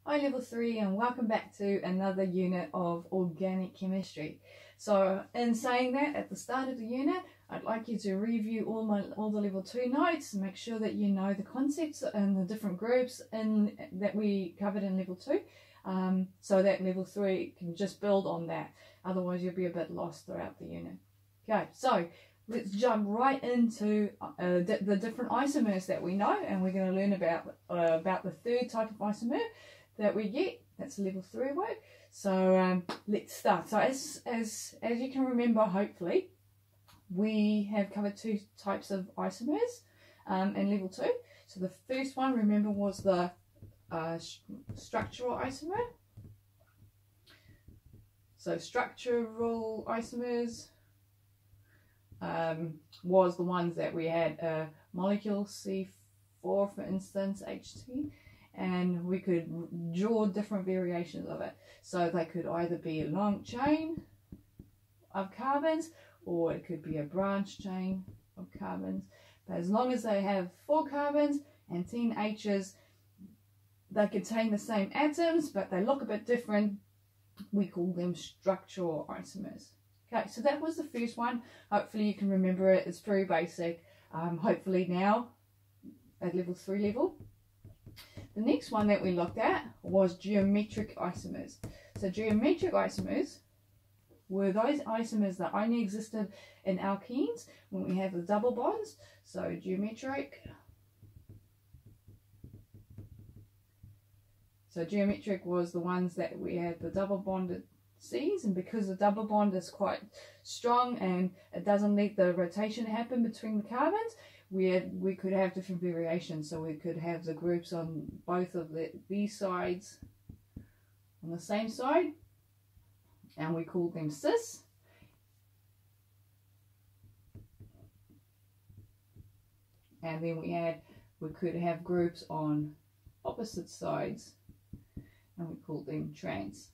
Hi Level 3 and welcome back to another unit of organic chemistry. So in saying that, at the start of the unit I'd like you to review all the Level 2 notes and make sure that you know the concepts and the different groups that we covered in Level 2, so that Level 3 can just build on that. Otherwise you'll be a bit lost throughout the unit. Okay, so let's jump right into the different isomers that we know, and we're going to learn about the third type of isomer that we get. That's level 3 work. So let's start. So as you can remember, hopefully we have covered two types of isomers in level 2. So the first one, remember, was the structural isomer. So structural isomers was the ones that we had a molecule C4, for instance, HT, and we could draw different variations of it. So they could either be a long chain of carbons, or it could be a branch chain of carbons. But as long as they have 4 carbons and 10 H's, they contain the same atoms, but they look a bit different. We call them structural isomers. Okay, so that was the first one. Hopefully you can remember it. It's very basic. Hopefully now at level 3 level. The next one that we looked at was geometric isomers. So geometric isomers were those isomers that only existed in alkenes when we have the double bonds. So geometric was the ones that we had the double bonded C's, and because the double bond is quite strong and it doesn't let the rotation happen between the carbons, we could have different variations. So we could have the groups on both of these sides on the same side, and we called them cis. And then we could have groups on opposite sides, and we called them trans.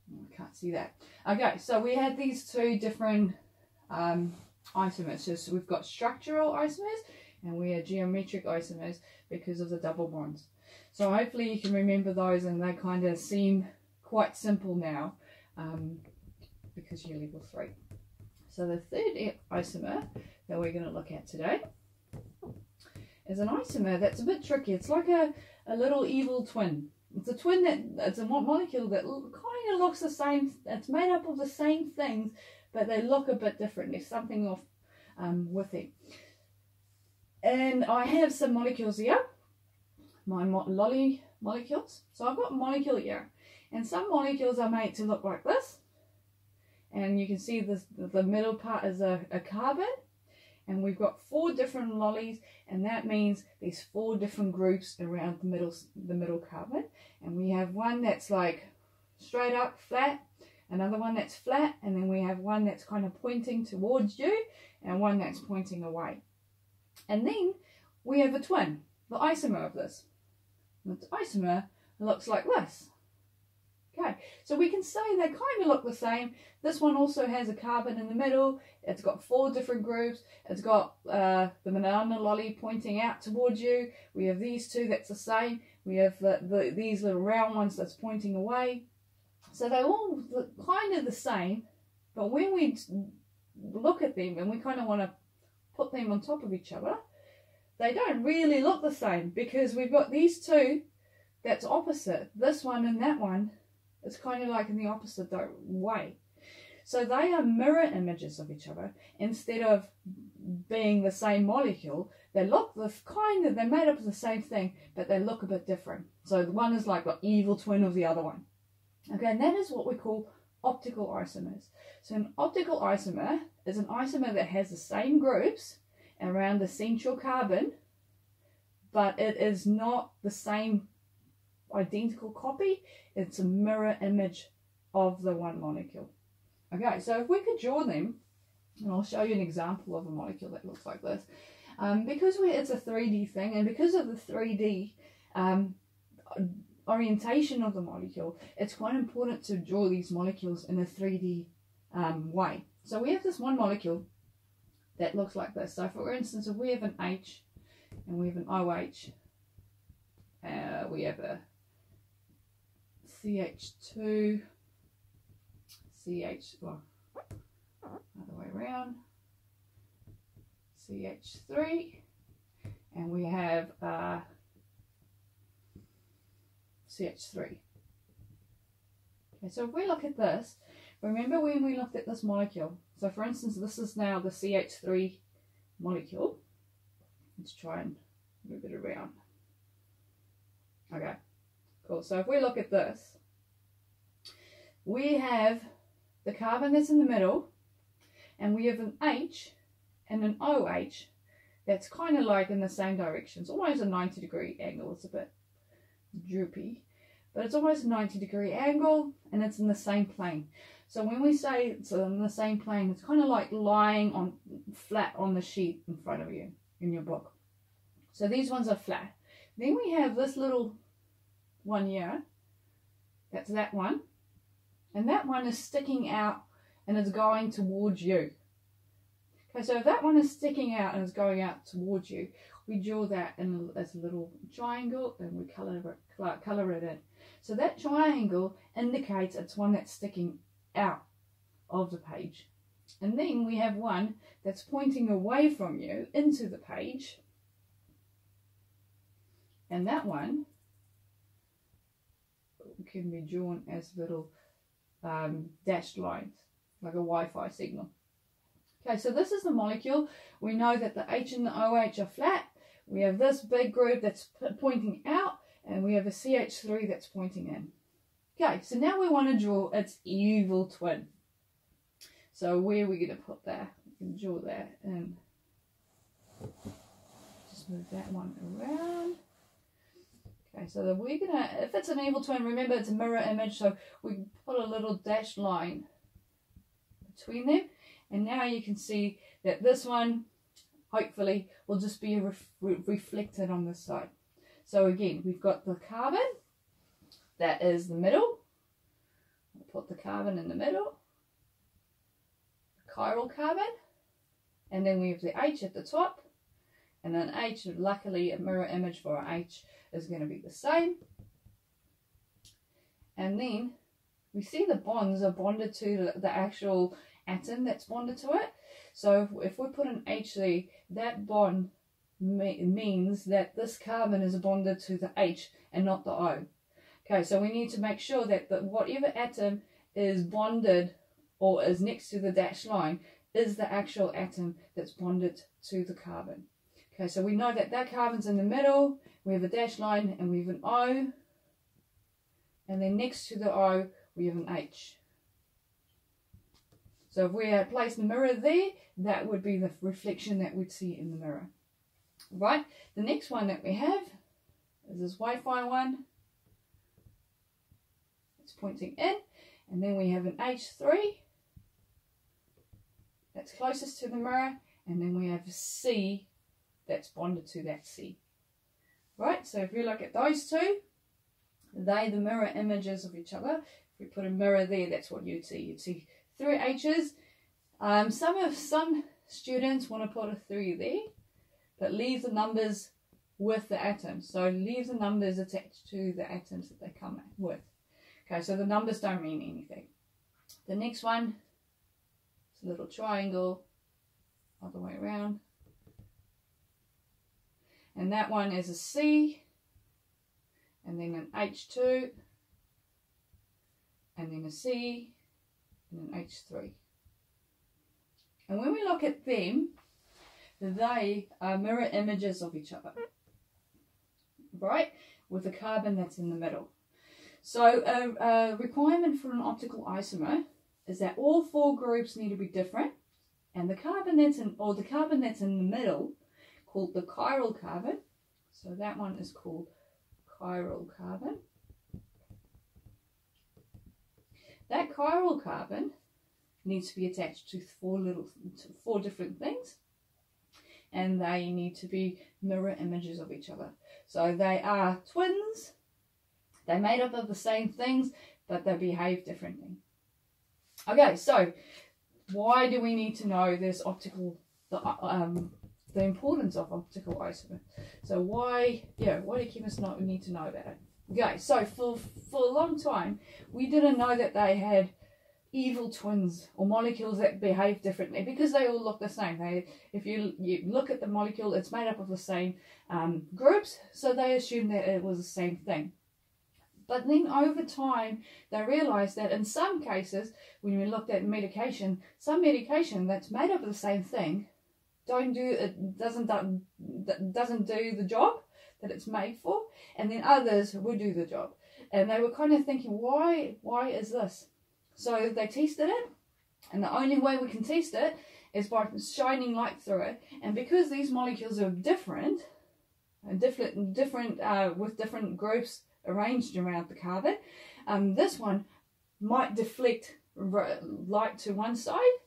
I can't see that. Okay, so we had these two different isomers. So we've got structural isomers and we have geometric isomers because of the double bonds. So hopefully you can remember those, and they kind of seem quite simple now because you're level 3. So the third isomer that we're going to look at today is an isomer that's a bit tricky. It's like a little evil twin. It's a molecule that kind of looks the same. It's made up of the same things, but they look a bit different. There's something off with it. And I have some molecules here, my lolly molecules. So I've got a molecule here, and some molecules are made to look like this. And you can see the middle part is a carbon. And we've got 4 different lollies, and that means there's 4 different groups around the middle carbon. And we have one that's like straight up flat, another one that's flat, and then we have one that's kind of pointing towards you and one that's pointing away. And then we have a twin, the isomer of this. The isomer looks like this. Okay, so we can say they kind of look the same. This one also has a carbon in the middle. It's got 4 different groups. It's got the banana lolly pointing out towards you. We have these two that's the same. We have these little round ones that's pointing away. So they all look kind of the same, but when we look at them and we kind of want to put them on top of each other, they don't really look the same, because we've got these two that's opposite. This one and that one, it's kind of like in the opposite way. So they are mirror images of each other instead of being the same molecule. They look they're made up of the same thing, but they look a bit different. So the one is like the evil twin of the other one. Okay, and that is what we call optical isomers. So an optical isomer is an isomer that has the same groups around the central carbon, but it is not the same identical copy. It's a mirror image of the one molecule. Okay, so if we could draw them, and I'll show you an example of a molecule that looks like this. Because it's a 3D thing, and because of the 3D orientation of the molecule, it's quite important to draw these molecules in a 3D way. So we have this one molecule that looks like this. So for instance, if we have an H and we have an OH, We have a CH2, well, other way around, CH3, and we have CH3. Okay, so if we look at this, remember when we looked at this molecule, so for instance this is now the CH3 molecule. Let's try and move it around. Okay, cool. So if we look at this, we have the carbon that's in the middle, and we have an H and an OH that's kind of like in the same direction. It's almost a 90-degree angle. It's a bit droopy, but it's almost a 90-degree angle, and it's in the same plane. So when we say it's in the same plane, it's kind of like lying on flat on the sheet in front of you in your book. So these ones are flat. Then we have this little one here. That's that one. And that one is sticking out and it's going towards you. Okay, so if that one is sticking out and is going out towards you, we draw that in as a little triangle and we colour it in. So that triangle indicates it's one that's sticking out of the page. And then we have one that's pointing away from you into the page. And that one can be drawn as little dashed lines, like a Wi-Fi signal. Okay, so this is the molecule. We know that the H and the OH are flat. We have this big group that's pointing out, and we have a CH3 that's pointing in. Okay, so now we want to draw its evil twin. So where are we going to put that? We can draw that in. Just move that one around. Okay, so that we're gonna, if it's an evil twin, remember it's a mirror image, so we put a little dashed line between them, and now you can see that this one hopefully will just be reflected on this side. So again, we've got the carbon, that is the middle. We'll put the carbon in the middle, the chiral carbon, and then we have the H at the top, and then H, luckily a mirror image for our H is going to be the same. And then we see the bonds are bonded to the actual atom that's bonded to it. So if we put an H there, that bond means that this carbon is bonded to the H and not the O. Okay, so we need to make sure that whatever atom is bonded or is next to the dashed line is the actual atom that's bonded to the carbon. Okay, so we know that that carbon's in the middle, we have a dashed line, and we have an O, and then next to the O, we have an H. So if we had placed the mirror there, that would be the reflection that we'd see in the mirror. Right, the next one that we have is this Wi-Fi one. It's pointing in, and then we have an H3 that's closest to the mirror, and then we have a C that's bonded to that C. Right, so if you look at those two, they're the mirror images of each other. If we put a mirror there, that's what you'd see. You'd see 3 H's. Some students want to put a 3 there, but leave the numbers with the atoms. So leave the numbers attached to the atoms that they come with. Okay, so the numbers don't mean anything. The next one is a little triangle, other way around. And that one is a C, and then an H2, and then a C, and an H3. And when we look at them, they are mirror images of each other, right? With the carbon that's in the middle. So a requirement for an optical isomer is that all 4 groups need to be different, and the carbon that's in, or the carbon that's in the middle, called the chiral carbon. So that one is called chiral carbon. That chiral carbon needs to be attached to 4 different things, and they need to be mirror images of each other. So they are twins. They're made up of the same things, but they behave differently. Okay, so why do we need to know this optical, the the importance of optical isomers. So why do chemists need to know about it? Okay, so for a long time, we didn't know that they had evil twins or molecules that behave differently because they all look the same. If you look at the molecule, it's made up of the same groups, so they assumed that it was the same thing. But then over time, they realized that in some cases, when we looked at medication, some medication that's made up of the same thing doesn't do the job that it's made for, and then others will do the job. And they were kind of thinking, why is this? So they tested it, and the only way we can test it is by shining light through it. And because these molecules are different with different groups arranged around the carbon, this one might deflect light to one side,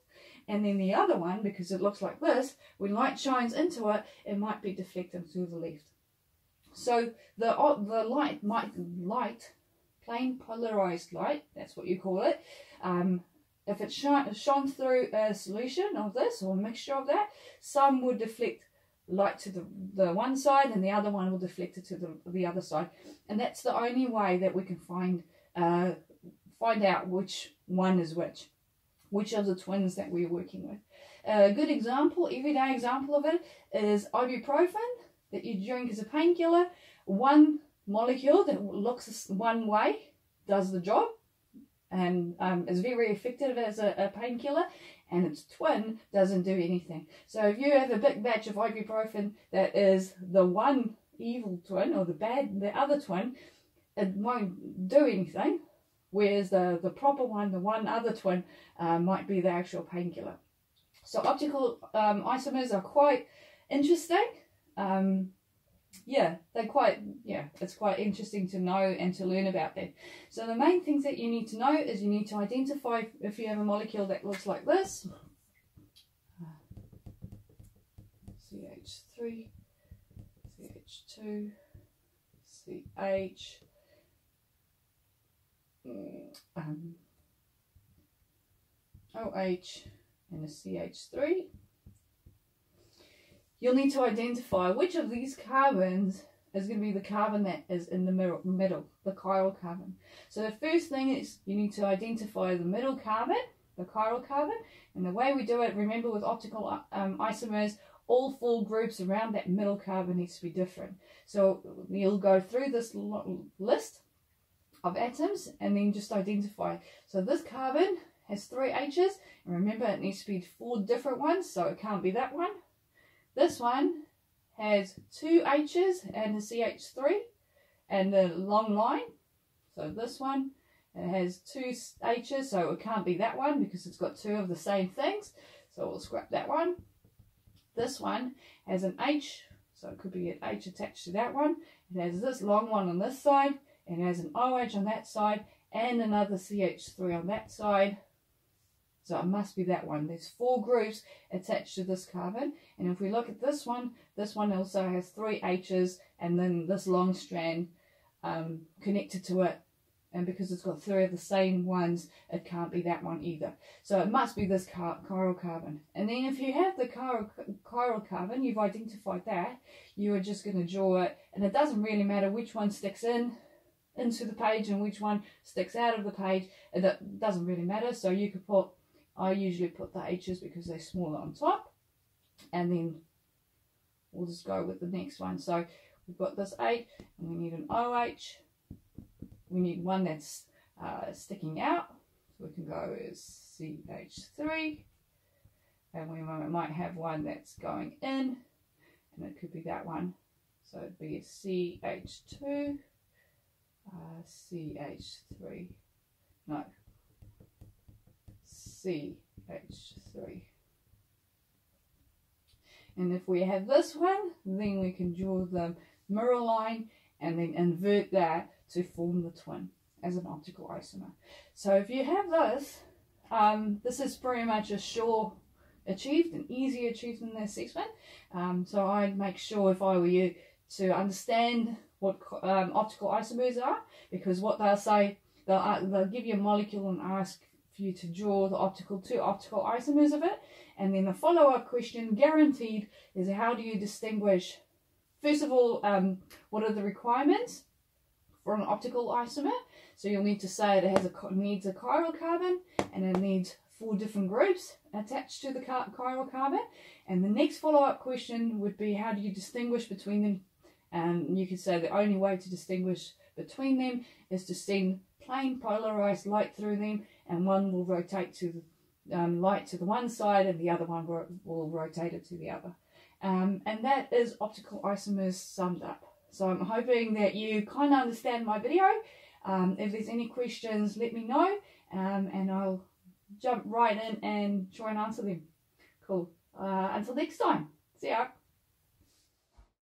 and then the other one, because it looks like this, when light shines into it, it might be deflected to the left. So the light, plain polarized light, that's what you call it, if it shone through a solution of this or a mixture of that, some would deflect light to the one side and the other one will deflect it to the other side. And that's the only way that we can find out which one is which of the twins that we're working with. A good example, everyday example of it, is ibuprofen that you drink as a painkiller. One molecule that looks one way does the job and is very effective as a painkiller, and its twin doesn't do anything. So if you have a big batch of ibuprofen that is the one evil twin or the other twin, it won't do anything, whereas the proper one, the one other twin, might be the actual painkiller. So optical isomers are quite interesting. It's quite interesting to know and to learn about them. So the main things that you need to know is you need to identify if you have a molecule that looks like this. CH3, CH2, CH, OH, and a CH3. You'll need to identify which of these carbons is going to be the carbon that is in the middle, the chiral carbon. So the first thing is you need to identify the middle carbon, the chiral carbon, and the way we do it, remember with optical isomers, all four groups around that middle carbon needs to be different. So you'll go through this list of atoms and then just identify. So this carbon has 3 H's, and remember it needs to be 4 different ones, so it can't be that one. This one has 2 H's and a CH3 and a long line. So this one has 2 H's, so it can't be that one because it's got 2 of the same things. So we'll scrap that one. This one has an H, so it could be an H attached to that one. It has this long one on this side, and it has an OH on that side, and another CH3 on that side. So it must be that one. There's 4 groups attached to this carbon. And if we look at this one also has 3 H's and then this long strand connected to it. And because it's got 3 of the same ones, it can't be that one either. So it must be this chiral carbon. And then if you have the chiral carbon, you've identified that, you are just going to draw it. And it doesn't really matter which one sticks into the page and which one sticks out of the page. It doesn't really matter. So you could put, I usually put the H's because they're smaller on top, and then we'll just go with the next one. So we've got this H, and we need an OH. We need one that's sticking out, so we can go as CH3, and we might have one that's going in, and it could be that one. So it'd be a CH2, CH3, no, CH3. And if we have this one, then we can draw the mirror line and then invert that to form the twin as an optical isomer. So if you have this, this is pretty much a sure achieved, an easy achieved in the assessment. So I'd make sure, if I were you, to understand what optical isomers are, because what they'll say, they'll give you a molecule and ask for you to draw the two optical isomers of it. And then the follow-up question, guaranteed, is how do you distinguish, first of all, what are the requirements for an optical isomer? So you'll need to say it needs a chiral carbon, and it needs 4 different groups attached to the chiral carbon. And the next follow-up question would be, how do you distinguish between them? And you could say the only way to distinguish between them is to send plain polarized light through them, and one will rotate to the light to the one side, and the other one will rotate it to the other. And that is optical isomers summed up. So I'm hoping that you kind of understand my video. If there's any questions, let me know, and I'll jump right in and try and answer them. Cool. Until next time. See ya.